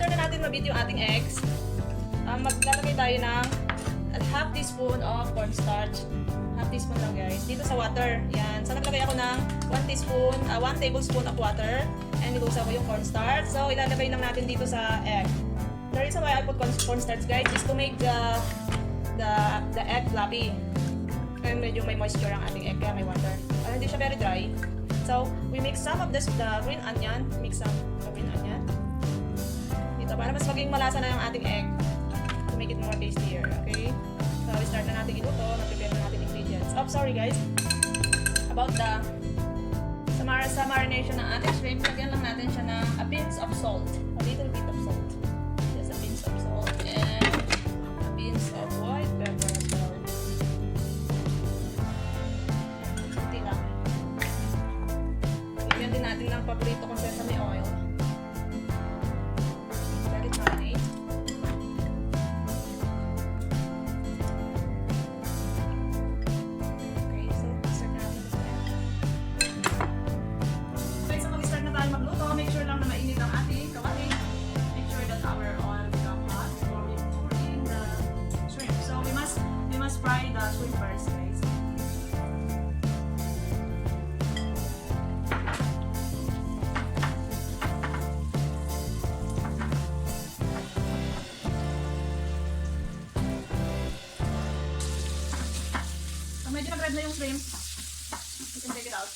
after na natin mabit yung ating eggs, maglalagay tayo ng half teaspoon of cornstarch. Half teaspoon lang guys. Dito sa water. Yan. So naglagay ako ng 1 tablespoon of water. And nilusaw ko yung cornstarch. So ilalagay lang natin dito sa egg. The reason why I put cornstarch guys is to make the egg fluffy. Kaya medyo may moisture ang ating egg kaya may water. Para hindi siya very dry. So we mix some of the green onion. Mix some of the green onion. Dito para mas maging malasa na yung ating egg. To make it more tastier. Okay? So we start na natin iluto. Na-prepare na natin ingredients. Oh, sorry guys. About sa marination ng ating shrimp, lagyan lang natin siya ng a pinch of salt. A little bit of salt. Just a pinch of salt and a pinch of white pepper as well. Kunti lang. Lagyan din natin ng paborito kong sesame oil. Let it marinate. Make sure lang na mainit ang ating kawali. Make sure that our oil become hot before we pour in the shrimp. So we must fry the shrimp first, guys. So medyo nag-red na yung shrimp. You can take it out.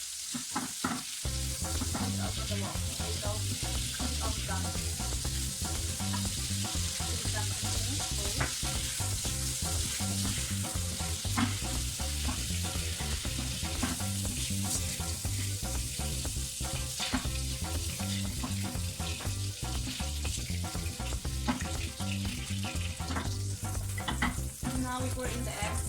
Now we pour in the eggs.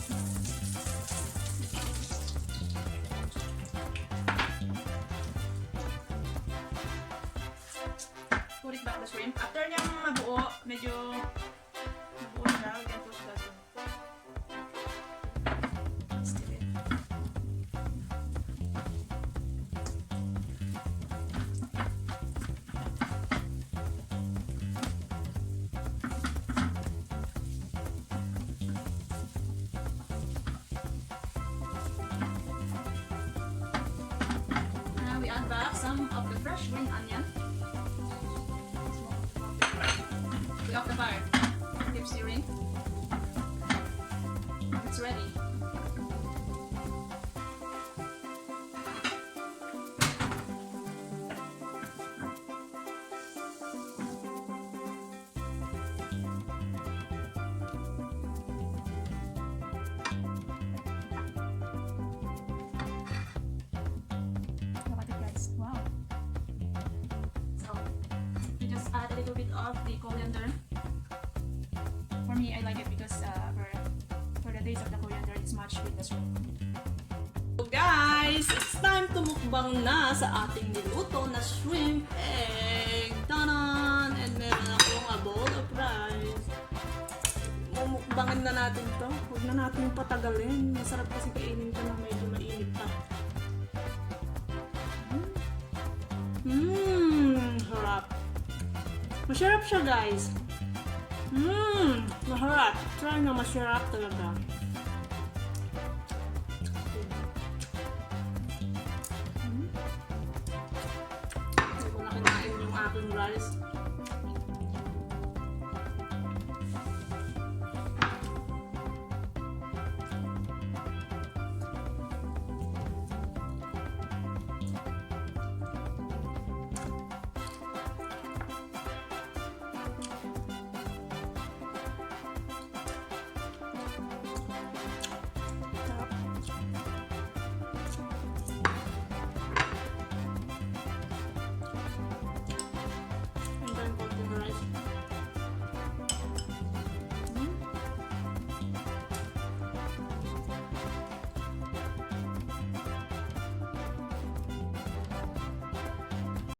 Put it back the shrimp. After niyang mabuo, medyo mabuo siya, we can put the shrimp. Stir it. Now we add back some of the fresh green onion. We off the fire. Keep stirring. It's ready. Look at it, guys. Wow. So we just add a little bit of the coriander. For me, I like it because for the taste of the coriander, it's matched with the shrimp. So guys, it's time to mukbang na sa ating niluto na shrimp egg. Tanan! And meron akong a bowl of rice. Mumukbangin na natin to. Huwag na natin patagalin. Masarap kasi kainin to nang medyo mainit pa. Harap. Masarap siya guys. Maharap. Try na masarap talaga. Hindi ko na kinain yung aking rice.